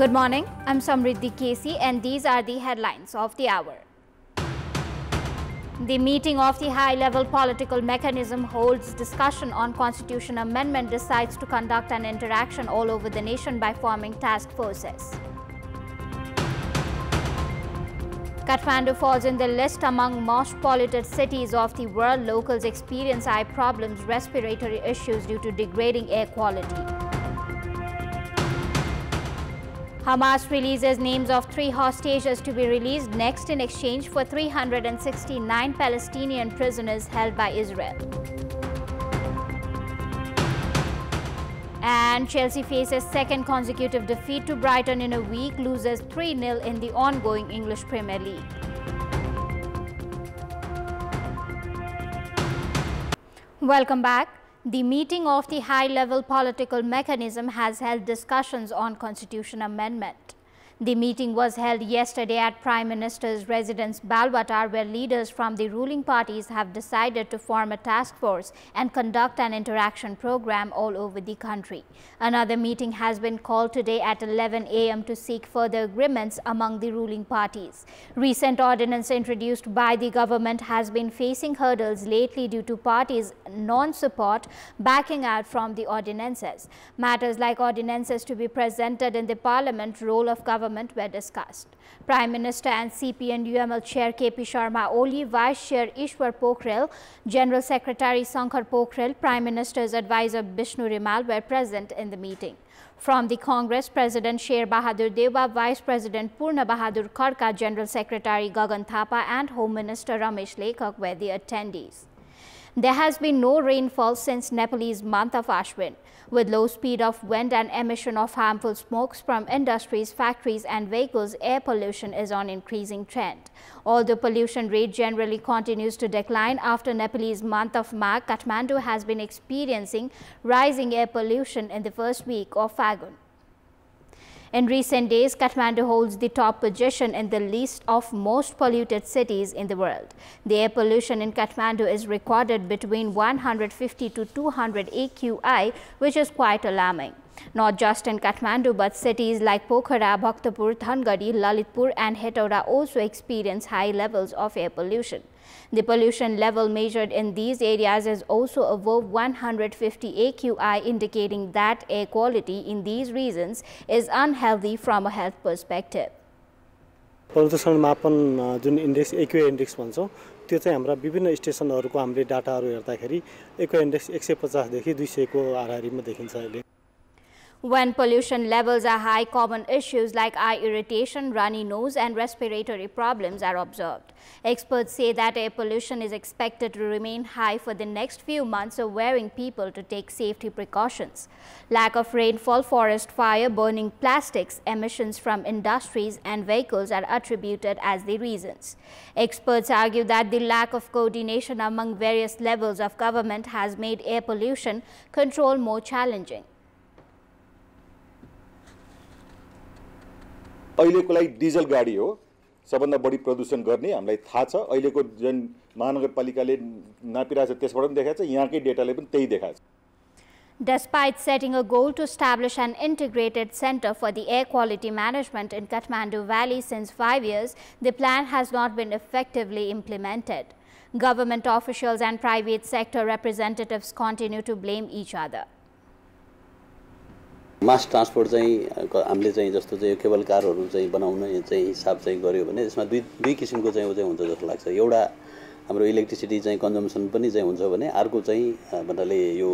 Good morning, I'm Samriddhi K.C. and these are the headlines of the hour. The meeting of the high-level political mechanism holds discussion on constitution amendment, decides to conduct an interaction all over the nation by forming task forces. Kathmandu falls in the list among most polluted cities of the world. Locals experience eye problems, respiratory issues due to degrading air quality. Hamas releases names of 3 hostages to be released next in exchange for 369 Palestinian prisoners held by Israel. And Chelsea faces second consecutive defeat to Brighton in a week, loses 3-0 in the ongoing English Premier League. Welcome back. The meeting of the high-level political mechanism has held discussions on constitution amendment. The meeting was held yesterday at Prime Minister's residence Balwatar, where leaders from the ruling parties have decided to form a task force and conduct an interaction program all over the country. Another meeting has been called today at 11 a.m. to seek further agreements among the ruling parties. Recent ordinance introduced by the government has been facing hurdles lately due to parties' non-support backing out from the ordinances. Matters like ordinances to be presented in the parliament, role of government were discussed. Prime Minister and CP and UML Chair KP Sharma Oli, Vice Chair Ishwar Pokhrel, General Secretary Sankar Pokhrel, Prime Minister's advisor Bishnu Rimal were present in the meeting. From the Congress, President Sher Bahadur Deuba, Vice President Purna Bahadur Kharka, General Secretary Gagan Thapa and Home Minister Ramesh Lekhak were the attendees. There has been no rainfall since Nepalese month of Ashwin. With low speed of wind and emission of harmful smokes from industries, factories and vehicles, air pollution is on increasing trend. Although pollution rate generally continues to decline after Nepalese month of Magh, Kathmandu has been experiencing rising air pollution in the first week of Fagun. In recent days, Kathmandu holds the top position in the list of most polluted cities in the world. The air pollution in Kathmandu is recorded between 150 to 200 AQI, which is quite alarming. Not just in Kathmandu, but cities like Pokhara, Bhaktapur, Dhangadi, Lalitpur and Hetauda also experience high levels of air pollution. The pollution level measured in these areas is also above 150 AQI, indicating that air quality in these regions is unhealthy from a health perspective. प्रदूषण मापन जुन index AQI index भन्छौं त्यो चाहिँ हाम्रा विभिन्न स्टेशनहरुको हामीले डाटाहरु हेर्दाखेरि AQI index 150 देखि 200 को हाराहारीमा देखिन्छ अहिले. When pollution levels are high, common issues like eye irritation, runny nose and respiratory problems are observed. Experts say that air pollution is expected to remain high for the next few months, so warning people to take safety precautions. Lack of rainfall, forest fire, burning plastics, emissions from industries and vehicles are attributed as the reasons. Experts argue that the lack of coordination among various levels of government has made air pollution control more challenging. अहिलेको लागि diesel गाडी हो सबभन्दा बढी प्रदूषण गर्ने हामीलाई थाहा छ. अहिलेको जुन महानगरपालिकाले नापिरहेछ त्यसबाट पनि देखाएको छ, यहाँकै डेटाले पनि त्यही देखाएको छ. Despite setting a goal to establish an integrated center for the air quality management in Kathmandu Valley since 5 years, the plan has not been effectively implemented. Government officials and private sector representatives continue to blame each other. Mass transport चाहिँ हामीले चाहिँ जस्तो चाहिँ cable कारहरु चाहिँ बनाउन चाहिँ हिसाब चाहिँ गर्यो भने त्यसमा दुई किसिमको चाहिँ हो चाहिँ हुन्छ जस्तो लाग्छ. एउटा हाम्रो इलेक्ट्रिसिटी चाहिँ कन्जम्पसन पनि चाहिँ हुन्छ भने अर्को चाहिँ भन्नाले यो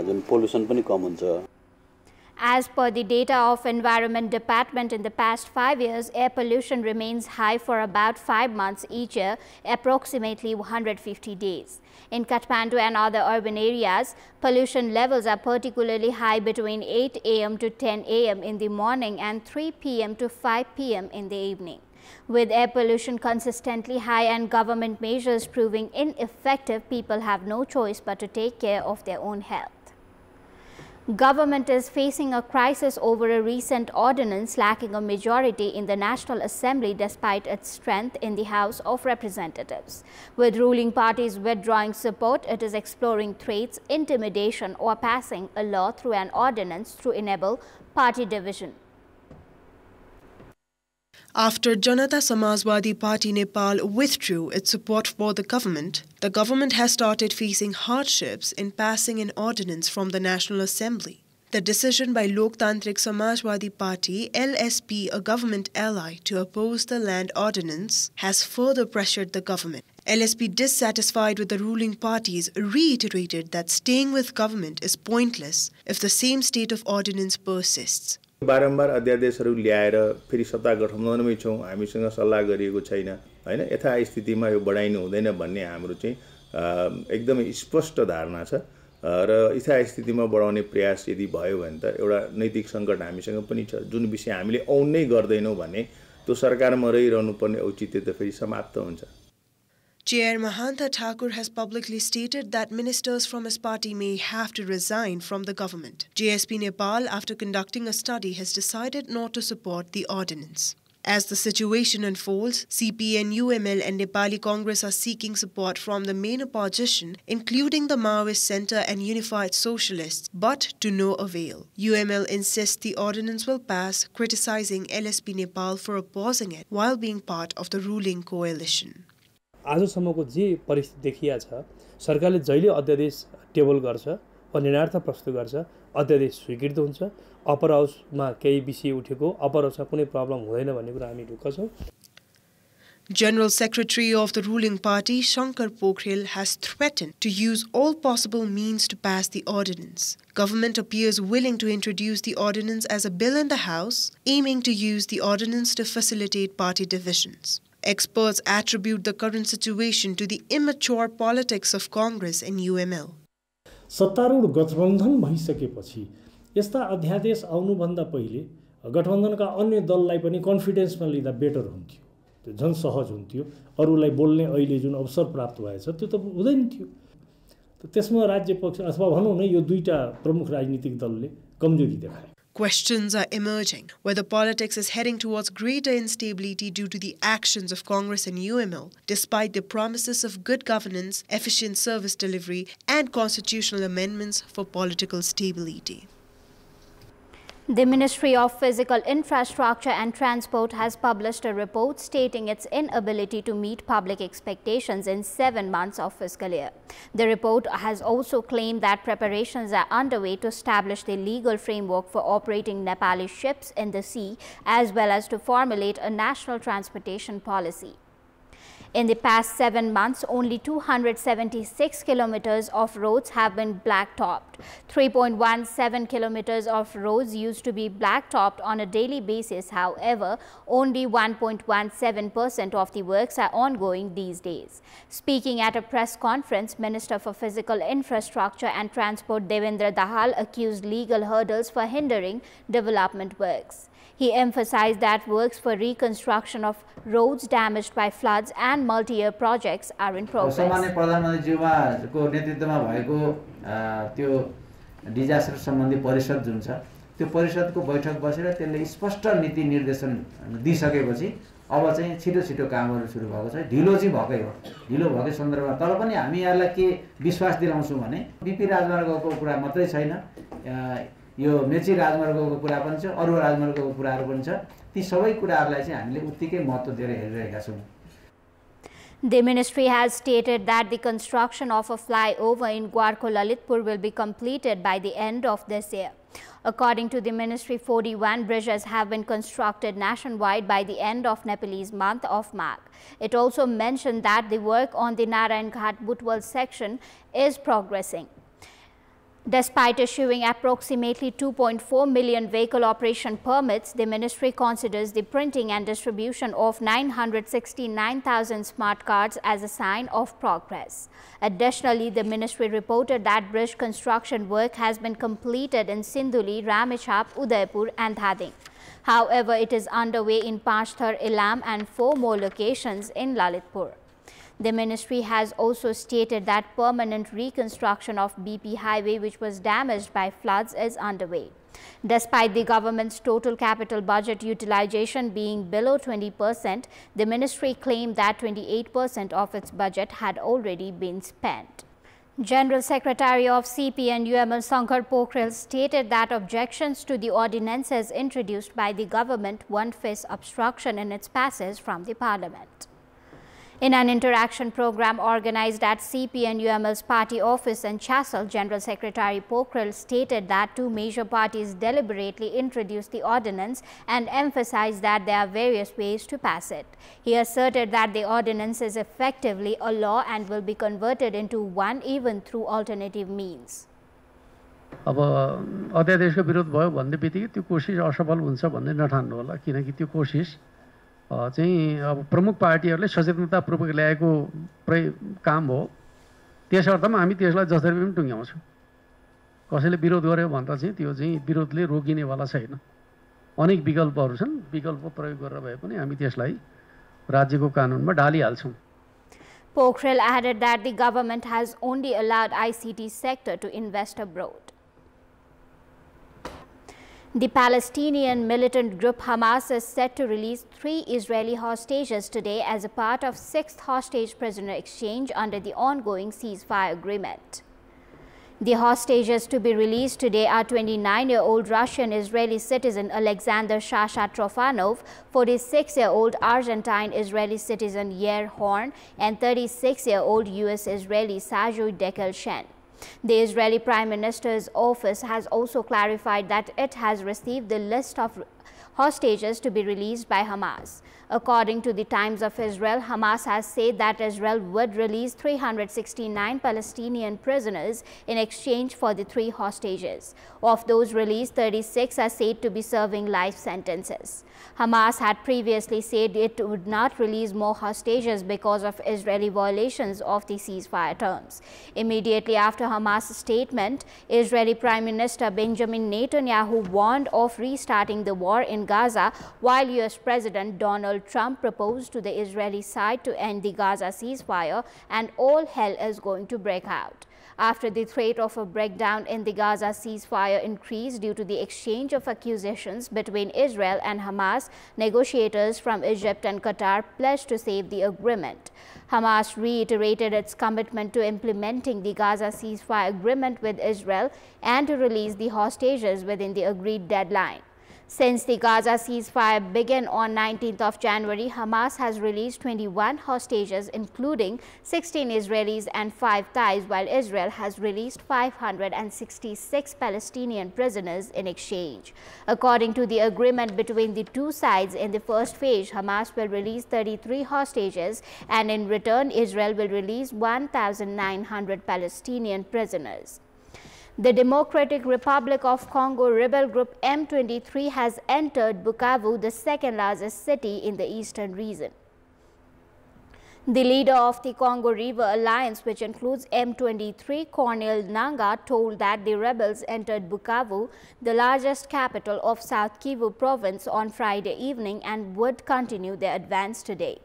जुन पोल्युसन पनि कम हुन्छ. As per the data of Environment Department, in the past 5 years, air pollution remains high for about 5 months each year, approximately 150 days. In Kathmandu and other urban areas, pollution levels are particularly high between 8 a.m. to 10 a.m. in the morning and 3 p.m. to 5 p.m. in the evening. With air pollution consistently high and government measures proving ineffective, people have no choice but to take care of their own health. Government is facing a crisis over a recent ordinance lacking a majority in the National Assembly despite its strength in the House of Representatives. With ruling parties withdrawing support, it is exploring threats, intimidation or passing a law through an ordinance to enable party division. After Janata Samajwadi Party Nepal withdrew its support for the government has started facing hardships in passing an ordinance from the National Assembly. The decision by Loktantrik Samajwadi Party, LSP, a government ally, to oppose the land ordinance has further pressured the government. LSP, dissatisfied with the ruling parties, reiterated that staying with government is pointless if the same state of ordinance persists. बारम्बार अध्यादेशहरू ल्याएर फेरि सत्ता गठबन्धनमै छौं, हामीसँग सल्लाह गरिएको छैन, हैन, यथास्थितिमा यो बढाइनु हुँदैन भन्ने हाम्रो चाहिँ एकदमै स्पष्ट धारणा छ र यथास्थितिमा बढाउने प्रयास यदि भयो भने त एउटा नैतिक संकट हामीसँग पनि छ। जुन विषय हामीले औन्नै गर्दैनौं भने त्यो सरकारमा रहिरहनु पर्ने औचित्य त फेरि समाप्त हुन्छ। Chair Mahanta Thakur has publicly stated that ministers from his party may have to resign from the government. JSP Nepal, after conducting a study, has decided not to support the ordinance. As the situation unfolds, CPN, UML and Nepali Congress are seeking support from the main opposition, including the Maoist Centre and Unified Socialists, but to no avail. UML insists the ordinance will pass, criticizing LSP Nepal for opposing it while being part of the ruling coalition. आजसम्मको जे परिस्थिति देखिया छ, सरकारले जहिले अध्यादेश table गर्छ वा निर्णय प्रस्तुत गर्छ, अध्यादेश स्वीकृत हुन्छ, अपर हाउसमा केही विषय उठेको अपर हाउसमा कुनै प्रब्लम हुँदैन भन्ने कुरा हामी ढुक्क छौं। General Secretary of the ruling party, Shankar Pokhrel, has threatened to use all possible means to pass the ordinance. Government appears willing to introduce the ordinance as a bill in the House, aiming to use the ordinance to facilitate party divisions. Experts attribute the current situation to the immature politics of Congress and UML. सत्तारूढ गठबन्धन भइसकेपछि यस्ता अध्यादेश आउनुभन्दा पहिले गठबन्धनका अन्य दललाई पनि कन्फिडेन्समा लिँदा बेटर हुन्थ्यो, त्यो झन् सहज हुन्थ्यो, अरूलाई बोल्ने अहिले जुन अवसर प्राप्त भएछ त्यो त हुँदैन थियो। त्यसमा राज्य पक्ष अथवा भनौं न यो दुईटा प्रमुख राजनीतिक दलले कमजोरी देखाए। Questions are emerging whether politics is heading towards greater instability due to the actions of Congress and UML, despite the promises of good governance, efficient service delivery, and constitutional amendments for political stability. The Ministry of Physical Infrastructure and Transport has published a report stating its inability to meet public expectations in 7 months of fiscal year. The report has also claimed that preparations are underway to establish the legal framework for operating Nepali ships in the sea, as well as to formulate a national transportation policy. In the past 7 months, only 276 kilometers of roads have been blacktopped. 3.17 kilometers of roads used to be blacktopped on a daily basis. However, only 1.17% of the works are ongoing these days. Speaking at a press conference, Minister for Physical Infrastructure and Transport Devendra Dahal accused legal hurdles for hindering development works. He emphasized that works for reconstruction of roads damaged by floods and multi-year projects are in progress. सामान्य प्रधानमन्त्रीज्यूमा को नेतृत्वमा भएको त्यो disaster सम्बन्धी परिषद जुन छ त्यो परिषदको बैठक बसेर त्यसले स्पष्ट नीति निर्देशन दिइसकेपछि अब चाहिँ छिटो कामहरु सुरु भएको छ। ढिलो चाहिँ भकै हो, ढिलो भकै सन्दर्भमा तर पनि हामी यहाँलाई के विश्वास दिलाउँछौं भने बीपी राजमार्गको कुरा मात्रै छैन, यो मेची राजमार्गको कुरा पनि छ, अरु राजमार्गको कुराहरु पनि छ, ती सबै कुराहरुलाई चाहिँ हामीले उत्तिकै महत्त्व दिएर हेरिरहेका छौं। The ministry has stated that the construction of a flyover in Gwarko Lalitpur will be completed by the end of this year. According to the ministry, 41 bridges have been constructed nationwide by the end of Nepalese month of Magh. It also mentioned that the work on the Narayan Ghat Butwal section is progressing. Despite issuing approximately 2.4 million vehicle operation permits, the ministry considers the printing and distribution of 969,000 smart cards as a sign of progress. Additionally, the ministry reported that bridge construction work has been completed in Sinduli, Ramechhap, Udaipur and Dhading. However, it is underway in Panchthar, Ilam and 4 more locations in Lalitpur. The ministry has also stated that permanent reconstruction of BP highway, which was damaged by floods, is underway. Despite the government's total capital budget utilization being below 20%, the ministry claimed that 28% of its budget had already been spent. General Secretary of CPN-UML Shankar Pokhrel stated that objections to the ordinances introduced by the government won't face obstruction in its passage from the Parliament. In an interaction program organized at CPN-UML's party office in Chassel, General Secretary Pokhrel stated that two major parties deliberately introduced the ordinance and emphasized that there are various ways to pass it. He asserted that the ordinance is effectively a law and will be converted into one even through alternative means. अब अध्यादेशको विरोध भयो भन्ने बित्तिकै त्यो कोसिस असफल हुन्छ भन्ने नठान्नु होला, किनकि त्यो कोसिस चाहिँ अब प्रमुख पार्टीहरूले सचेतनतापूर्वक ल्याएको काम हो। त्यस अर्थमा हामी त्यसलाई जसरी पनि टुङ्ग्याउँछौँ। कसैले विरोध गर्यो भन्दा चाहिँ त्यो चाहिँ विरोधले रोकिनेवाला छैन। अनेक विकल्पहरू छन्, विकल्प प्रयोग गरेर भए पनि हामी त्यसलाई राज्यको कानुनमा ढालिहाल्छौँ। Pokhrel added that the government has only allowed ICT sector to invest abroad. The Palestinian militant group Hamas is set to release 3 Israeli hostages today as a part of 6th hostage prisoner exchange under the ongoing ceasefire agreement. The hostages to be released today are 29-year-old Russian-Israeli citizen Alexander Shasha Trofanov, 46-year-old Argentine-Israeli citizen Yair Horn, and 36-year-old U.S.-Israeli Sajui Dekel-Shen. The Israeli Prime Minister's office has also clarified that it has received the list of hostages to be released by Hamas. According to the Times of Israel, Hamas has said that Israel would release 369 Palestinian prisoners in exchange for the 3 hostages. Of those released, 36 are said to be serving life sentences. Hamas had previously said it would not release more hostages because of Israeli violations of the ceasefire terms. Immediately after Hamas' statement, Israeli Prime Minister Benjamin Netanyahu warned of restarting the war in Gaza, while U.S. President Donald Trump proposed to the Israeli side to end the Gaza ceasefire, and all hell is going to break out. After the threat of a breakdown in the Gaza ceasefire increased due to the exchange of accusations between Israel and Hamas, negotiators from Egypt and Qatar pledged to save the agreement. Hamas reiterated its commitment to implementing the Gaza ceasefire agreement with Israel and to release the hostages within the agreed deadline. Since the Gaza ceasefire began on 19th of January, Hamas has released 21 hostages, including 16 Israelis and 5 Thais, while Israel has released 566 Palestinian prisoners in exchange. According to the agreement between the two sides, in the first phase, Hamas will release 33 hostages, and in return, Israel will release 1,900 Palestinian prisoners. The Democratic Republic of Congo rebel group M23 has entered Bukavu, the second largest city in the eastern region. The leader of the Congo River Alliance, which includes M23, Corneille Nangaa, told that the rebels entered Bukavu, the largest capital of South Kivu province, on Friday evening and would continue their advance today.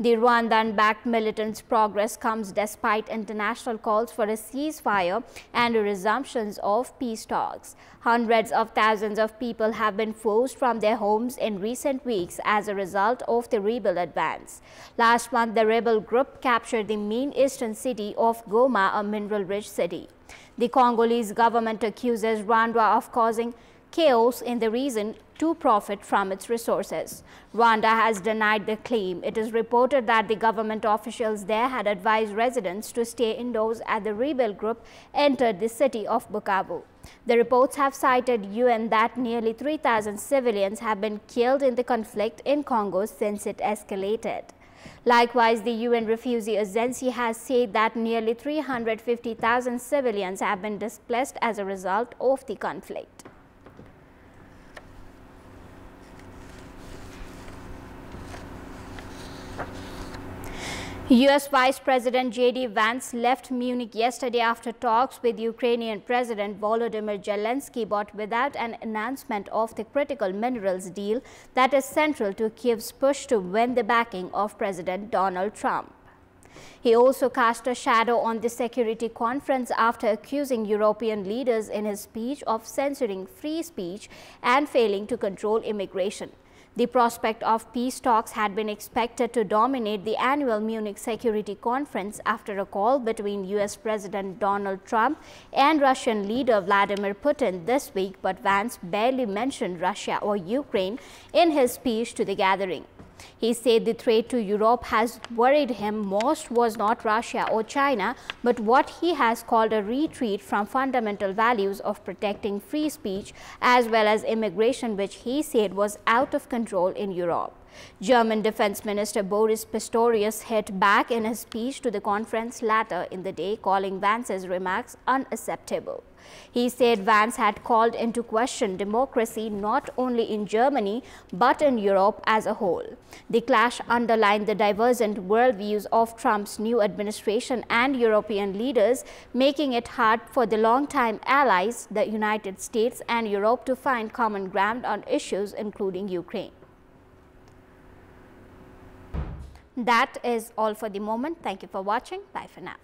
The Rwandan-backed militants' progress comes despite international calls for a ceasefire and a resumption of peace talks. Hundreds of thousands of people have been forced from their homes in recent weeks as a result of the rebel advance. Last month, the rebel group captured the main eastern city of Goma, a mineral-rich city. The Congolese government accuses Rwanda of causing chaos in the region to profit from its resources. Rwanda has denied the claim. It is reported that the government officials there had advised residents to stay indoors as the rebel group entered the city of Bukavu. The reports have cited UN that nearly 3,000 civilians have been killed in the conflict in Congo since it escalated. Likewise, the UN Refugee Agency has said that nearly 350,000 civilians have been displaced as a result of the conflict. U.S. Vice President J.D. Vance left Munich yesterday after talks with Ukrainian President Volodymyr Zelensky, but without an announcement of the critical minerals deal that is central to Kiev's push to win the backing of President Donald Trump. He also cast a shadow on the security conference after accusing European leaders in his speech of censoring free speech and failing to control immigration. The prospect of peace talks had been expected to dominate the annual Munich Security Conference after a call between US President Donald Trump and Russian leader Vladimir Putin this week, but Vance barely mentioned Russia or Ukraine in his speech to the gathering. He said the threat to Europe has worried him most was not Russia or China, but what he has called a retreat from fundamental values of protecting free speech as well as immigration, which he said was out of control in Europe. German Defense Minister Boris Pistorius hit back in his speech to the conference later in the day, calling Vance's remarks unacceptable. He said Vance had called into question democracy not only in Germany but in Europe as a whole. The clash underlined the divergent worldviews of Trump's new administration and European leaders, making it hard for the longtime allies, the United States and Europe, to find common ground on issues including Ukraine. That is all for the moment. Thank you for watching. Bye for now.